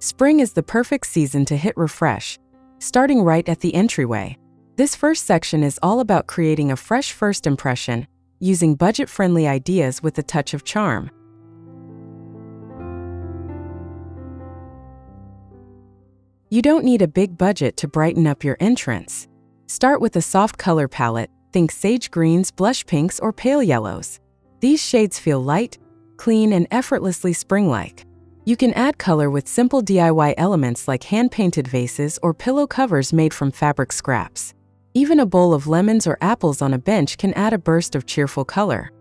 Spring is the perfect season to hit refresh, starting right at the entryway. This first section is all about creating a fresh first impression, using budget-friendly ideas with a touch of charm. You don't need a big budget to brighten up your entrance. Start with a soft color palette, think sage greens, blush pinks, or pale yellows. These shades feel light, clean, and effortlessly spring-like. You can add color with simple DIY elements like hand-painted vases or pillow covers made from fabric scraps. Even a bowl of lemons or apples on a bench can add a burst of cheerful color.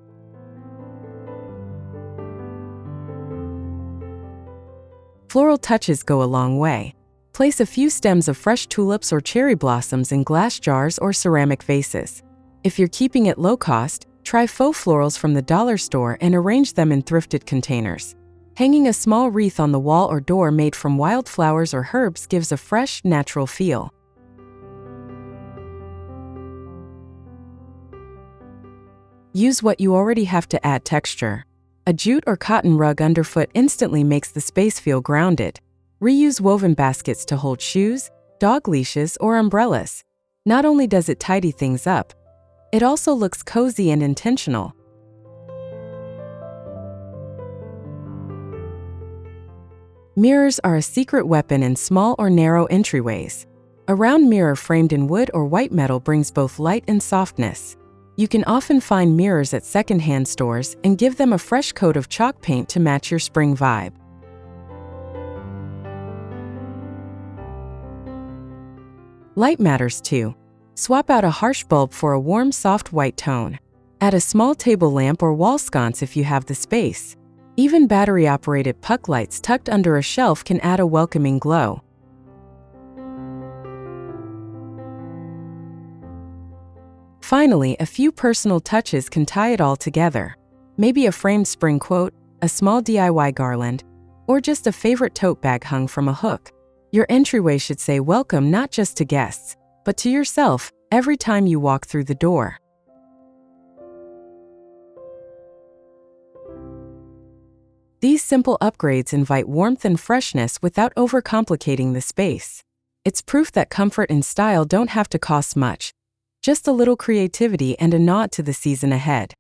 Floral touches go a long way. Place a few stems of fresh tulips or cherry blossoms in glass jars or ceramic vases. If you're keeping it low cost, try faux florals from the dollar store and arrange them in thrifted containers. Hanging a small wreath on the wall or door made from wildflowers or herbs gives a fresh, natural feel. Use what you already have to add texture. A jute or cotton rug underfoot instantly makes the space feel grounded. Reuse woven baskets to hold shoes, dog leashes, or umbrellas. Not only does it tidy things up, it also looks cozy and intentional. Mirrors are a secret weapon in small or narrow entryways. A round mirror framed in wood or white metal brings both light and softness. You can often find mirrors at secondhand stores and give them a fresh coat of chalk paint to match your spring vibe. Light matters too. Swap out a harsh bulb for a warm, soft white tone. Add a small table lamp or wall sconce if you have the space. Even battery-operated puck lights tucked under a shelf can add a welcoming glow. Finally, a few personal touches can tie it all together. Maybe a framed spring quote, a small DIY garland, or just a favorite tote bag hung from a hook. Your entryway should say welcome not just to guests, but to yourself every time you walk through the door. These simple upgrades invite warmth and freshness without overcomplicating the space. It's proof that comfort and style don't have to cost much. Just a little creativity and a nod to the season ahead.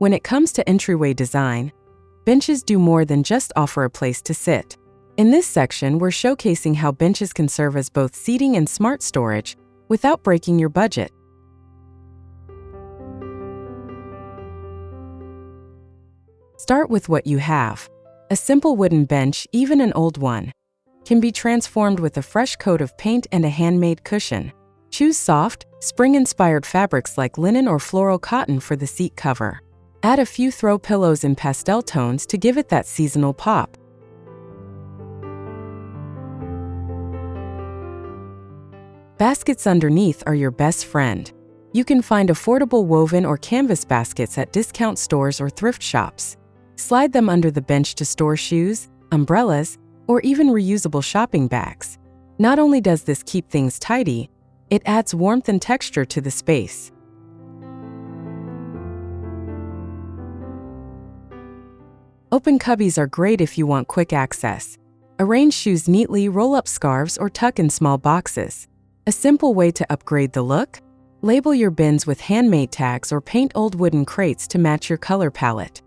When it comes to entryway design, benches do more than just offer a place to sit. In this section, we're showcasing how benches can serve as both seating and smart storage without breaking your budget. Start with what you have. A simple wooden bench, even an old one, can be transformed with a fresh coat of paint and a handmade cushion. Choose soft, spring-inspired fabrics like linen or floral cotton for the seat cover. Add a few throw pillows in pastel tones to give it that seasonal pop. Baskets underneath are your best friend. You can find affordable woven or canvas baskets at discount stores or thrift shops. Slide them under the bench to store shoes, umbrellas, or even reusable shopping bags. Not only does this keep things tidy, it adds warmth and texture to the space. Open cubbies are great if you want quick access. Arrange shoes neatly, roll up scarves, or tuck in small boxes. A simple way to upgrade the look? Label your bins with handmade tags or paint old wooden crates to match your color palette.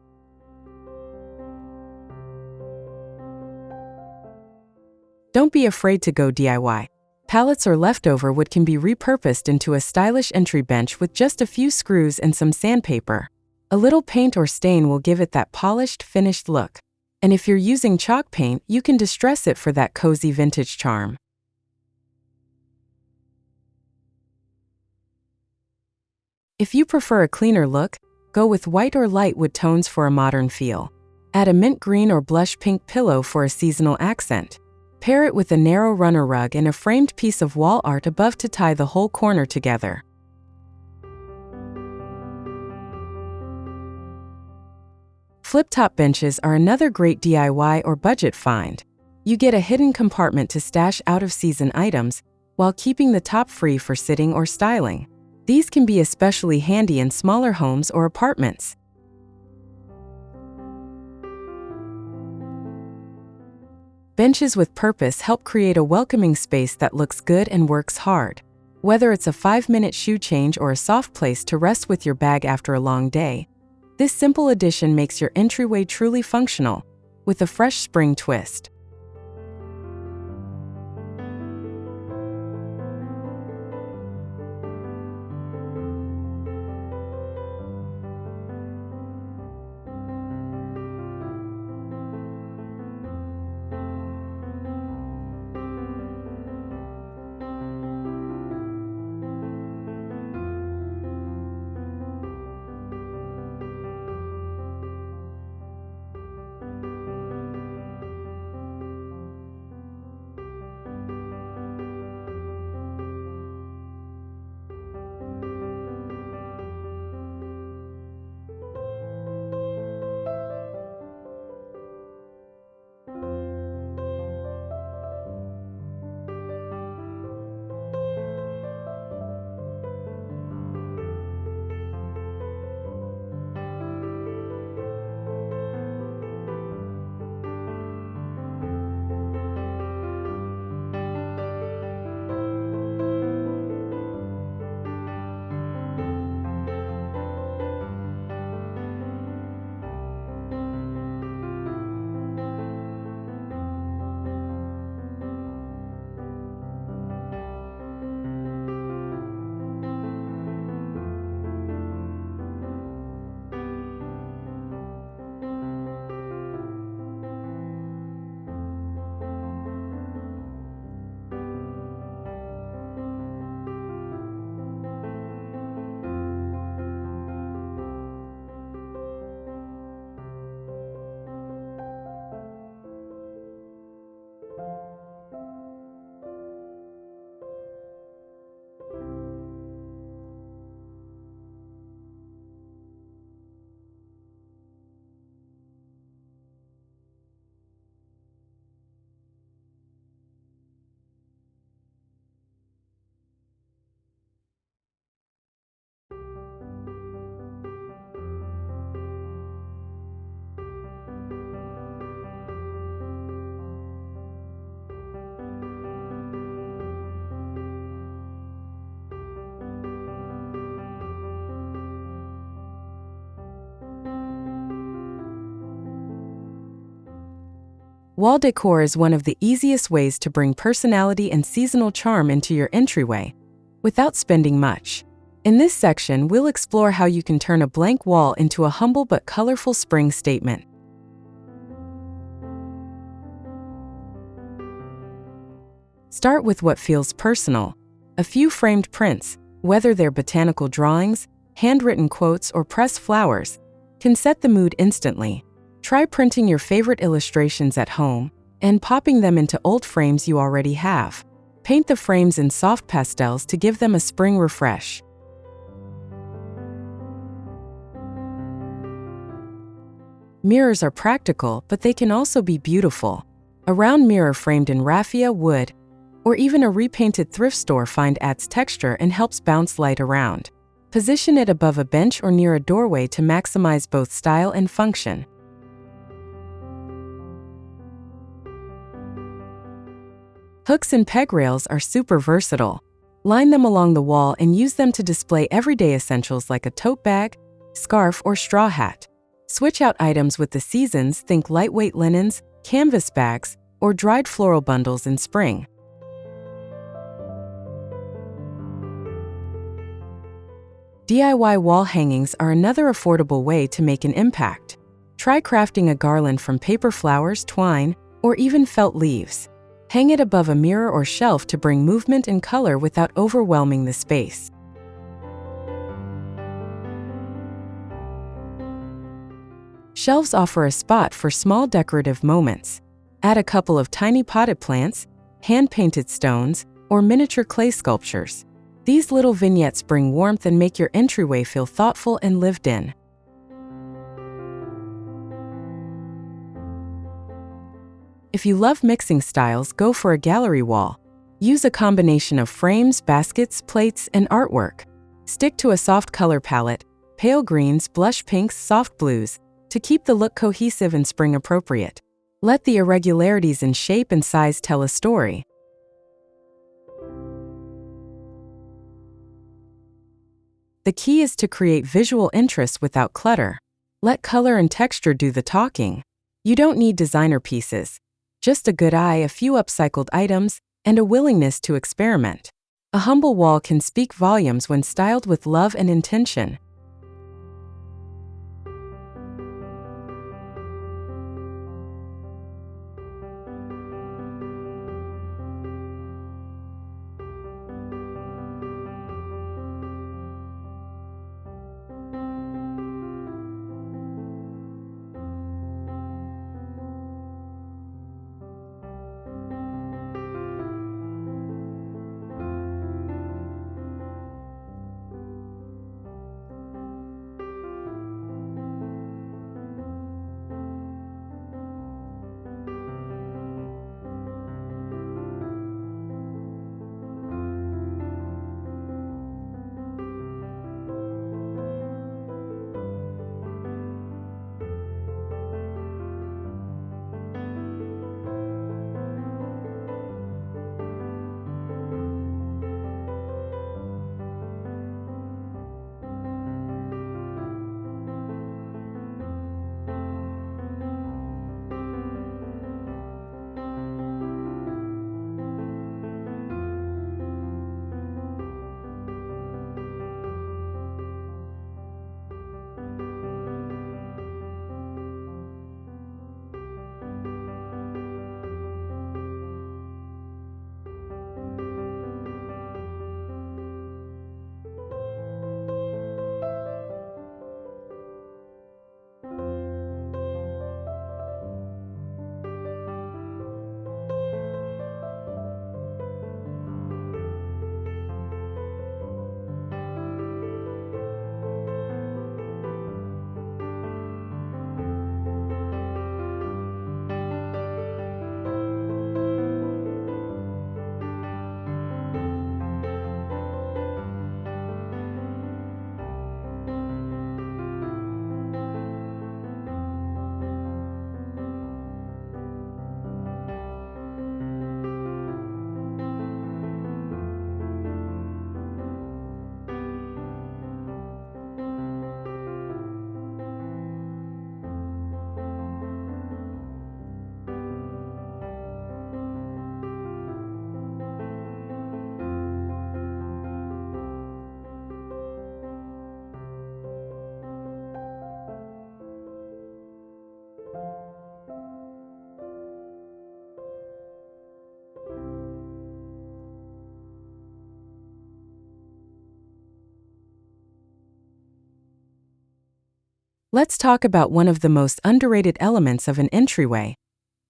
Don't be afraid to go DIY. Pallets or leftover wood can be repurposed into a stylish entry bench with just a few screws and some sandpaper. A little paint or stain will give it that polished, finished look. And if you're using chalk paint, you can distress it for that cozy vintage charm. If you prefer a cleaner look, go with white or light wood tones for a modern feel. Add a mint green or blush pink pillow for a seasonal accent. Pair it with a narrow runner rug and a framed piece of wall art above to tie the whole corner together. Flip-top benches are another great DIY or budget find. You get a hidden compartment to stash out-of-season items while keeping the top free for sitting or styling. These can be especially handy in smaller homes or apartments. Benches with purpose help create a welcoming space that looks good and works hard. Whether it's a 5-minute shoe change or a soft place to rest with your bag after a long day, this simple addition makes your entryway truly functional, with a fresh spring twist. Wall decor is one of the easiest ways to bring personality and seasonal charm into your entryway, without spending much. In this section, we'll explore how you can turn a blank wall into a humble but colorful spring statement. Start with what feels personal. A few framed prints, whether they're botanical drawings, handwritten quotes, or pressed flowers, can set the mood instantly. Try printing your favorite illustrations at home and popping them into old frames you already have. Paint the frames in soft pastels to give them a spring refresh. Mirrors are practical, but they can also be beautiful. A round mirror framed in raffia, wood, or even a repainted thrift store find adds texture and helps bounce light around. Position it above a bench or near a doorway to maximize both style and function. Hooks and peg rails are super versatile. Line them along the wall and use them to display everyday essentials like a tote bag, scarf, or straw hat. Switch out items with the seasons, think lightweight linens, canvas bags, or dried floral bundles in spring. DIY wall hangings are another affordable way to make an impact. Try crafting a garland from paper flowers, twine, or even felt leaves. Hang it above a mirror or shelf to bring movement and color without overwhelming the space. Shelves offer a spot for small decorative moments. Add a couple of tiny potted plants, hand-painted stones, or miniature clay sculptures. These little vignettes bring warmth and make your entryway feel thoughtful and lived in. If you love mixing styles, go for a gallery wall. Use a combination of frames, baskets, plates, and artwork. Stick to a soft color palette, pale greens, blush pinks, soft blues, to keep the look cohesive and spring appropriate. Let the irregularities in shape and size tell a story. The key is to create visual interest without clutter. Let color and texture do the talking. You don't need designer pieces. Just a good eye, a few upcycled items, and a willingness to experiment. A humble wall can speak volumes when styled with love and intention. Let's talk about one of the most underrated elements of an entryway: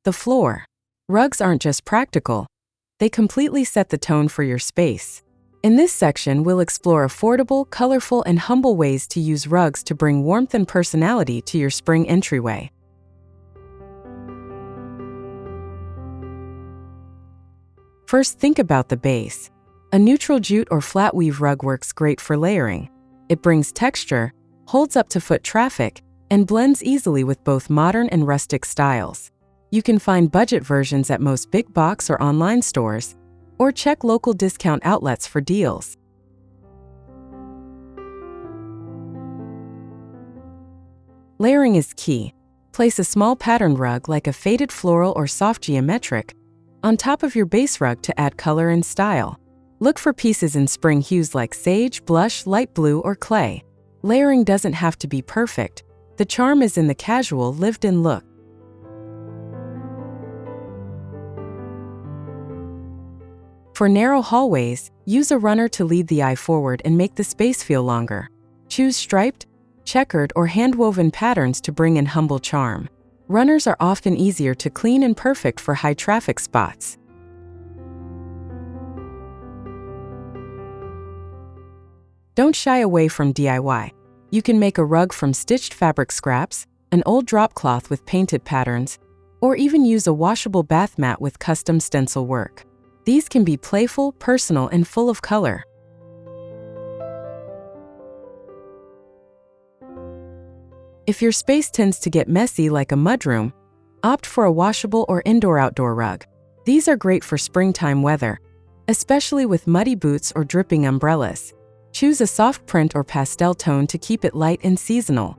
the floor. Rugs aren't just practical, they completely set the tone for your space. In this section, we'll explore affordable, colorful, and humble ways to use rugs to bring warmth and personality to your spring entryway. First, think about the base. A neutral jute or flat weave rug works great for layering. It brings texture, holds up to foot traffic, and blends easily with both modern and rustic styles. You can find budget versions at most big box or online stores, or check local discount outlets for deals. Layering is key. Place a small patterned rug like a faded floral or soft geometric on top of your base rug to add color and style. Look for pieces in spring hues like sage, blush, light blue, or clay. Layering doesn't have to be perfect. The charm is in the casual, lived-in look. For narrow hallways, use a runner to lead the eye forward and make the space feel longer. Choose striped, checkered, or hand-woven patterns to bring in humble charm. Runners are often easier to clean and perfect for high-traffic spots. Don't shy away from DIY. You can make a rug from stitched fabric scraps, an old drop cloth with painted patterns, or even use a washable bath mat with custom stencil work. These can be playful, personal, and full of color. If your space tends to get messy like a mudroom, opt for a washable or indoor-outdoor rug. These are great for springtime weather, especially with muddy boots or dripping umbrellas. Choose a soft print or pastel tone to keep it light and seasonal.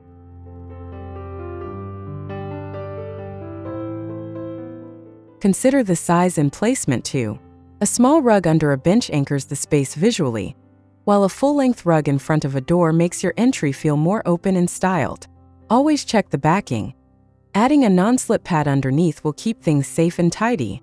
Consider the size and placement too. A small rug under a bench anchors the space visually, while a full-length rug in front of a door makes your entry feel more open and styled. Always check the backing. Adding a non-slip pad underneath will keep things safe and tidy.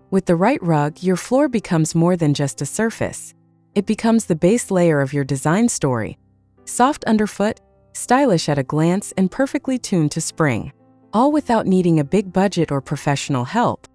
With the right rug, your floor becomes more than just a surface. It becomes the base layer of your design story. Soft underfoot, stylish at a glance, and perfectly tuned to spring. All without needing a big budget or professional help.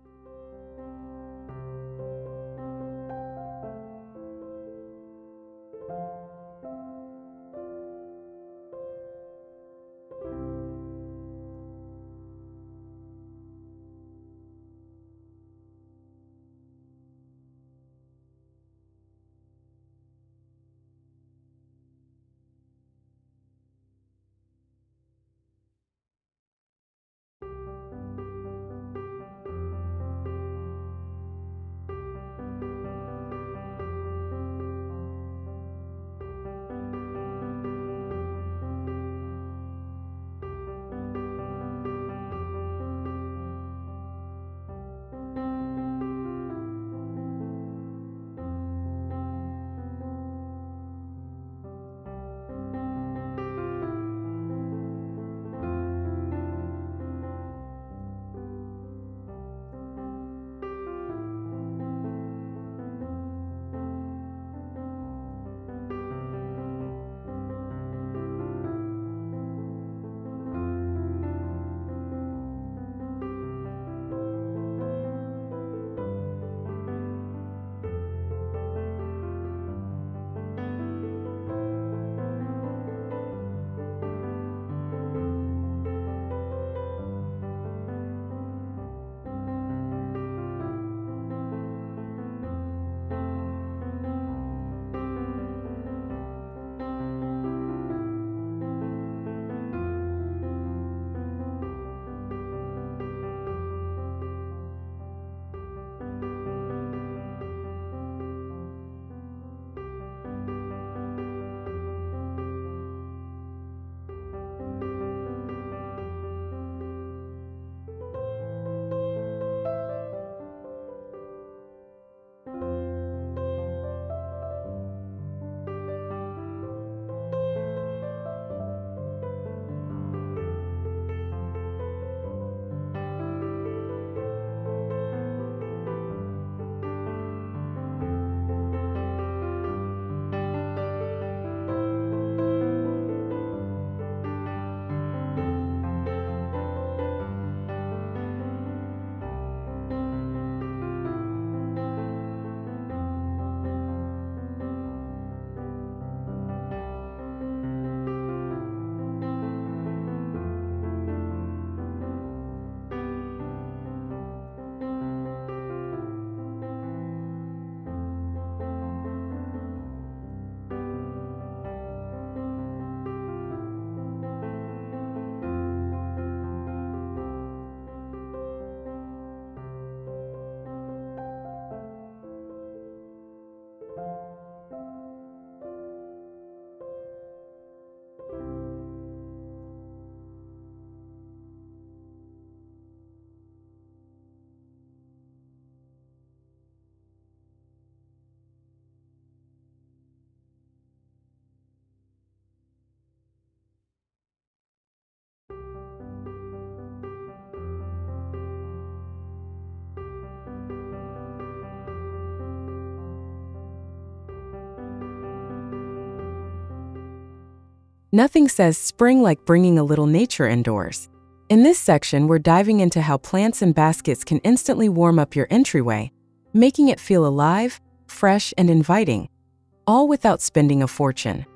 Nothing says spring like bringing a little nature indoors. In this section, we're diving into how plants and baskets can instantly warm up your entryway, making it feel alive, fresh, and inviting, all without spending a fortune.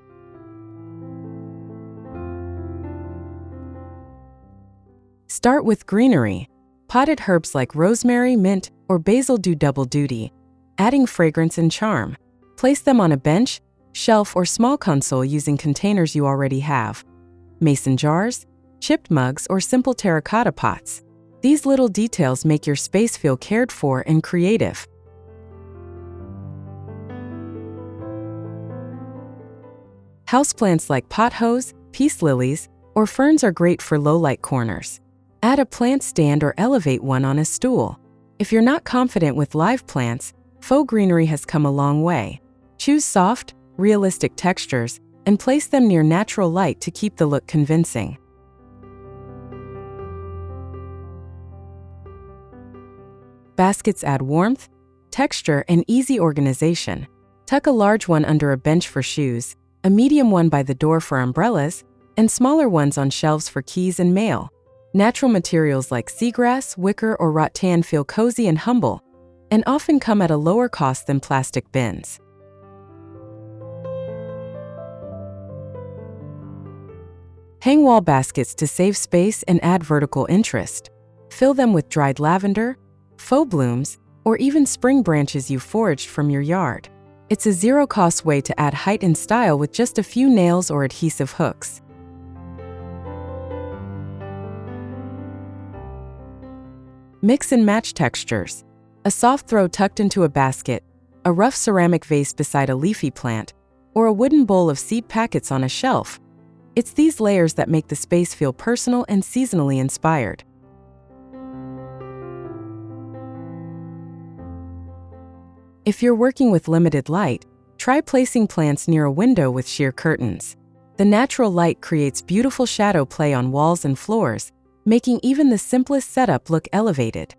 Start with greenery. Potted herbs like rosemary, mint, or basil do double duty, adding fragrance and charm. Place them on a bench, shelf, or small console using containers you already have. Mason jars, chipped mugs, or simple terracotta pots. These little details make your space feel cared for and creative. Houseplants like pothos, peace lilies, or ferns are great for low-light corners. Add a plant stand or elevate one on a stool. If you're not confident with live plants, faux greenery has come a long way. Choose soft, realistic textures and place them near natural light to keep the look convincing. Baskets add warmth, texture, and easy organization. Tuck a large one under a bench for shoes, a medium one by the door for umbrellas, and smaller ones on shelves for keys and mail. Natural materials like seagrass, wicker, or rattan feel cozy and humble, and often come at a lower cost than plastic bins. Hang wall baskets to save space and add vertical interest. Fill them with dried lavender, faux blooms, or even spring branches you foraged from your yard. It's a zero-cost way to add height and style with just a few nails or adhesive hooks. Mix and match textures. A soft throw tucked into a basket, a rough ceramic vase beside a leafy plant, or a wooden bowl of seed packets on a shelf. It's these layers that make the space feel personal and seasonally inspired. If you're working with limited light, try placing plants near a window with sheer curtains. The natural light creates beautiful shadow play on walls and floors, making even the simplest setup look elevated.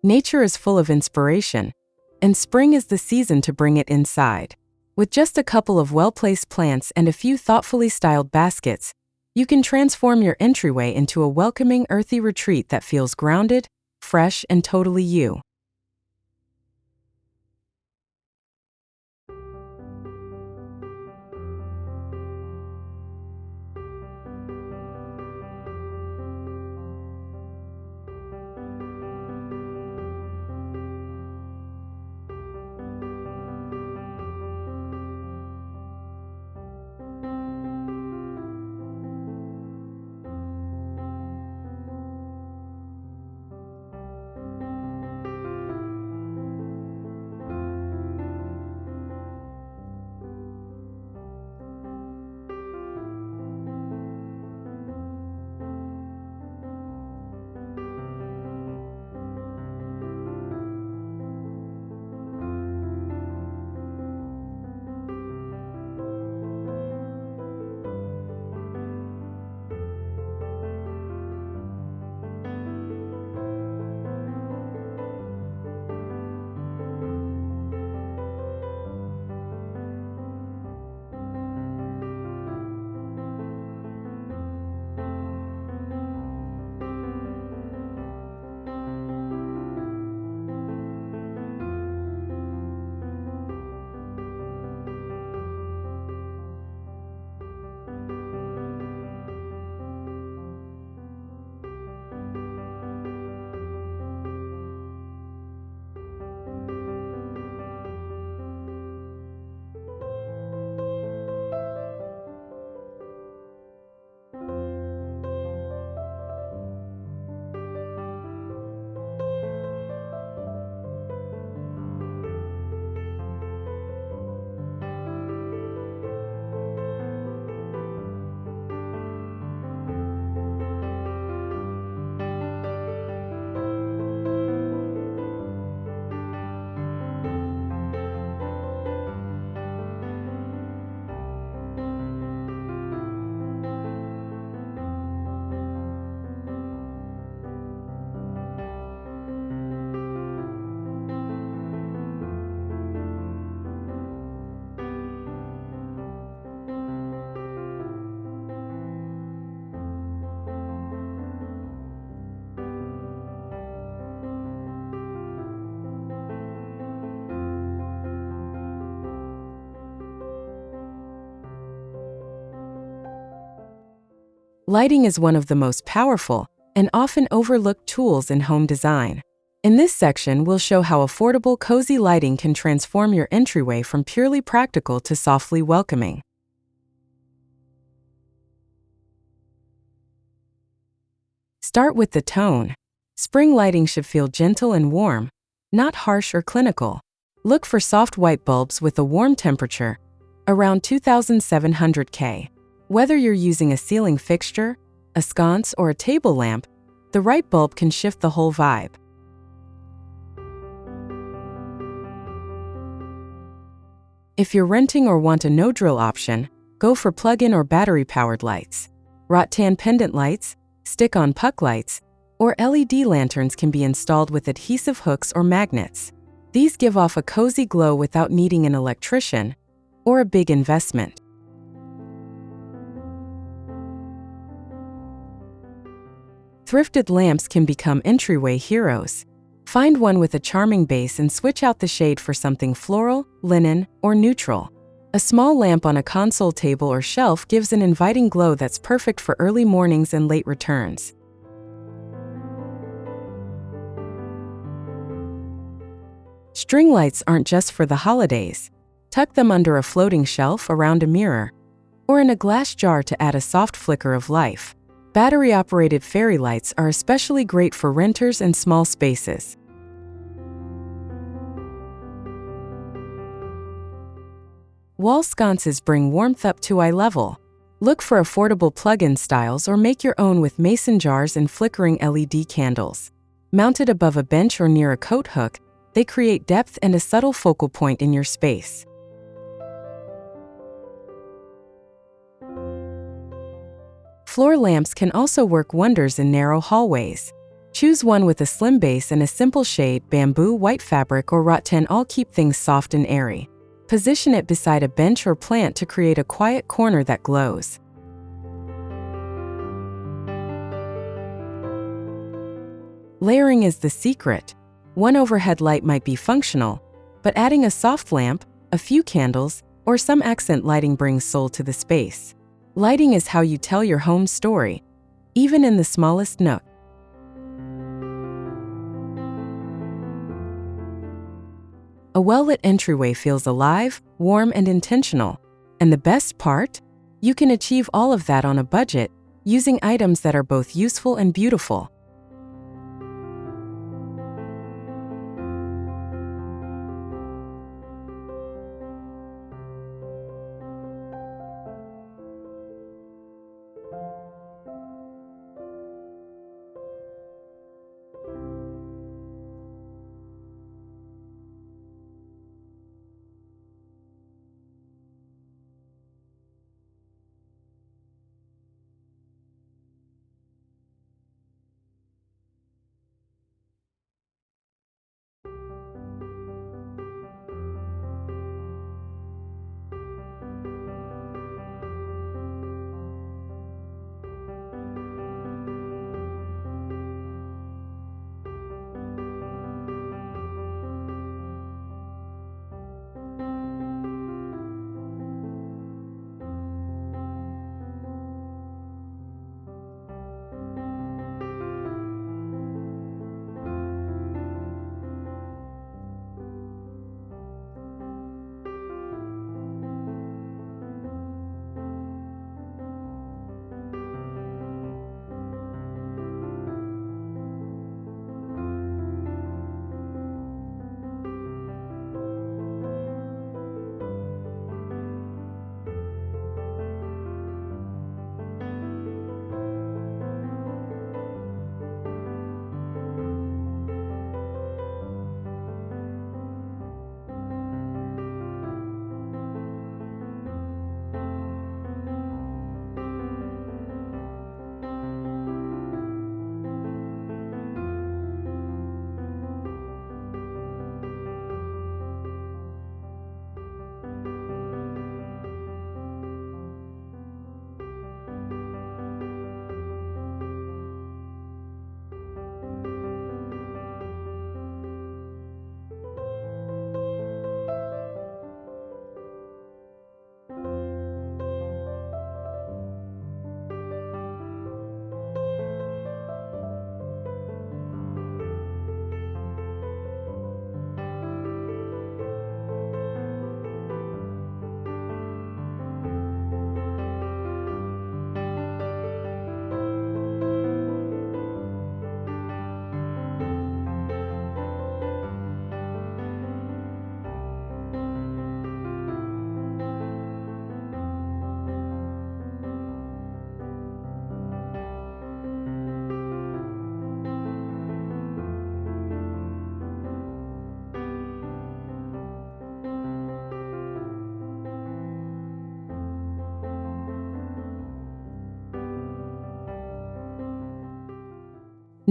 Nature is full of inspiration, and spring is the season to bring it inside. With just a couple of well-placed plants and a few thoughtfully styled baskets, you can transform your entryway into a welcoming, earthy retreat that feels grounded, fresh, and totally you. Lighting is one of the most powerful and often overlooked tools in home design. In this section, we'll show how affordable, cozy lighting can transform your entryway from purely practical to softly welcoming. Start with the tone. Spring lighting should feel gentle and warm, not harsh or clinical. Look for soft white bulbs with a warm temperature, around 2700 K. Whether you're using a ceiling fixture, a sconce, or a table lamp, the right bulb can shift the whole vibe. If you're renting or want a no-drill option, go for plug-in or battery-powered lights. Rattan pendant lights, stick-on puck lights, or LED lanterns can be installed with adhesive hooks or magnets. These give off a cozy glow without needing an electrician or a big investment. Thrifted lamps can become entryway heroes. Find one with a charming base and switch out the shade for something floral, linen, or neutral. A small lamp on a console table or shelf gives an inviting glow that's perfect for early mornings and late returns. String lights aren't just for the holidays. Tuck them under a floating shelf, around a mirror, or in a glass jar to add a soft flicker of life. Battery-operated fairy lights are especially great for renters and small spaces. Wall sconces bring warmth up to eye level. Look for affordable plug-in styles or make your own with mason jars and flickering LED candles. Mounted above a bench or near a coat hook, they create depth and a subtle focal point in your space. Floor lamps can also work wonders in narrow hallways. Choose one with a slim base and a simple shade: bamboo, white fabric, or rattan. All keep things soft and airy. Position it beside a bench or plant to create a quiet corner that glows. Layering is the secret. One overhead light might be functional, but adding a soft lamp, a few candles, or some accent lighting brings soul to the space. Lighting is how you tell your home's story, even in the smallest nook. A well-lit entryway feels alive, warm, and intentional. And the best part? You can achieve all of that on a budget, using items that are both useful and beautiful.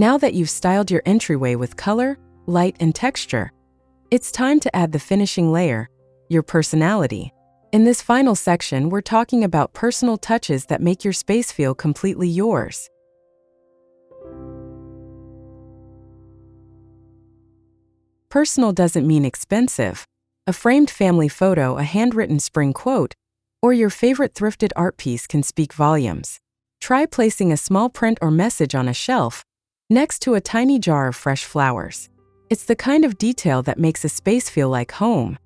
Now that you've styled your entryway with color, light, and texture, it's time to add the finishing layer, your personality. In this final section, we're talking about personal touches that make your space feel completely yours. Personal doesn't mean expensive. A framed family photo, a handwritten spring quote, or your favorite thrifted art piece can speak volumes. Try placing a small print or message on a shelf, next to a tiny jar of fresh flowers. It's the kind of detail that makes a space feel like home.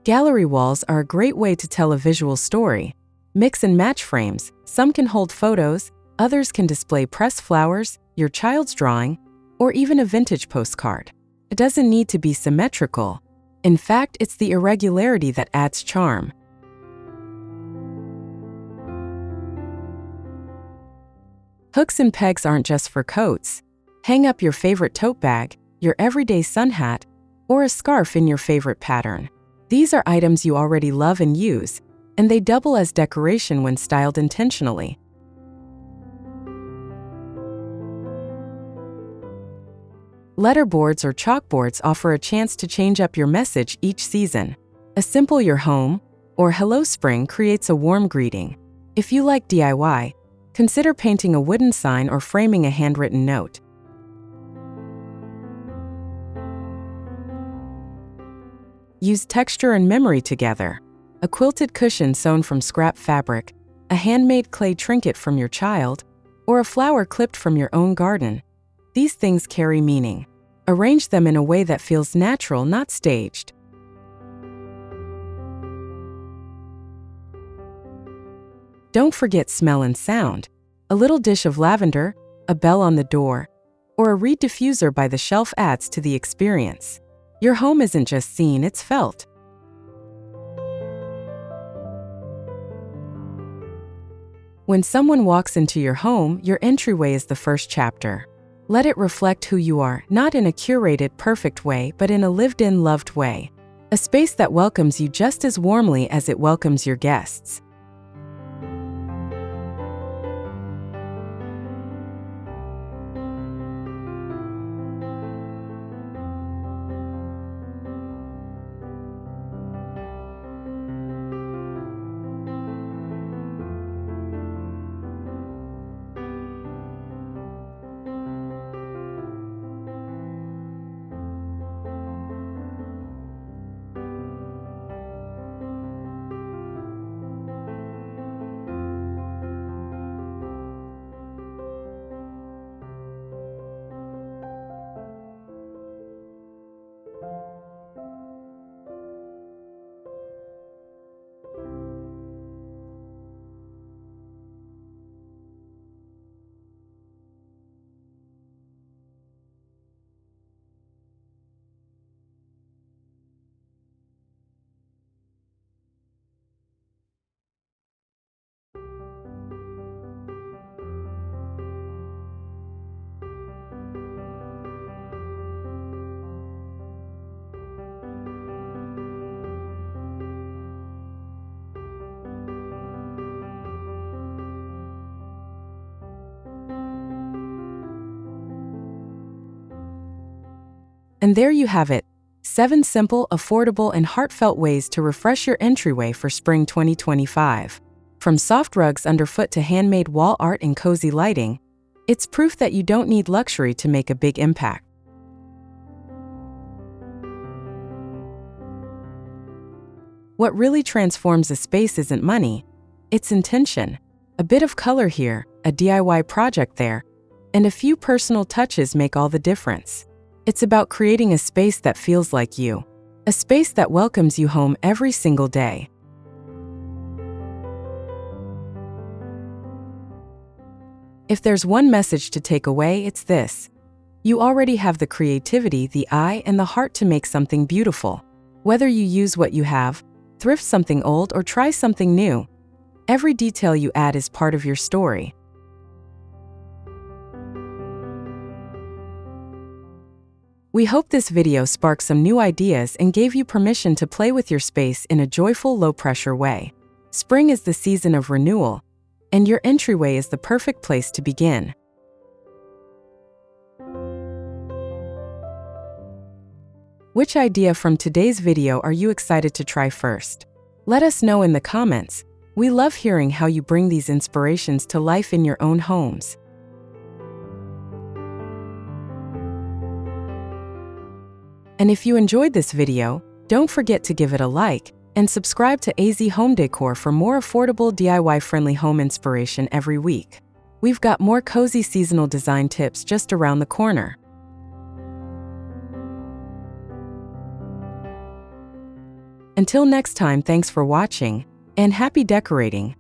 Gallery walls are a great way to tell a visual story. Mix and match frames. Some can hold photos, others can display pressed flowers, your child's drawing, or even a vintage postcard. It doesn't need to be symmetrical. In fact, it's the irregularity that adds charm. Hooks and pegs aren't just for coats. Hang up your favorite tote bag, your everyday sun hat, or a scarf in your favorite pattern. These are items you already love and use, and they double as decoration when styled intentionally. Letterboards or chalkboards offer a chance to change up your message each season. A simple "Your home" or "Hello Spring" creates a warm greeting. If you like DIY, consider painting a wooden sign or framing a handwritten note. Use texture and memory together. A quilted cushion sewn from scrap fabric, a handmade clay trinket from your child, or a flower clipped from your own garden. These things carry meaning. Arrange them in a way that feels natural, not staged. Don't forget smell and sound. A little dish of lavender, a bell on the door, or a reed diffuser by the shelf adds to the experience. Your home isn't just seen, it's felt. When someone walks into your home, your entryway is the first chapter. Let it reflect who you are, not in a curated, perfect way, but in a lived-in, loved way. A space that welcomes you just as warmly as it welcomes your guests. And there you have it, 7 simple, affordable, and heartfelt ways to refresh your entryway for spring 2025. From soft rugs underfoot to handmade wall art and cozy lighting, it's proof that you don't need luxury to make a big impact. What really transforms a space isn't money, it's intention. A bit of color here, a DIY project there, and a few personal touches make all the difference. It's about creating a space that feels like you, a space that welcomes you home every single day. If there's one message to take away, it's this: you already have the creativity, the eye, and the heart to make something beautiful. Whether you use what you have, thrift something old, or try something new, every detail you add is part of your story. We hope this video sparked some new ideas and gave you permission to play with your space in a joyful, low-pressure way. Spring is the season of renewal, and your entryway is the perfect place to begin. Which idea from today's video are you excited to try first? Let us know in the comments. We love hearing how you bring these inspirations to life in your own homes. And if you enjoyed this video, don't forget to give it a like and subscribe to AZ Home Decor for more affordable DIY-friendly home inspiration every week. We've got more cozy seasonal design tips just around the corner. Until next time, thanks for watching, and happy decorating!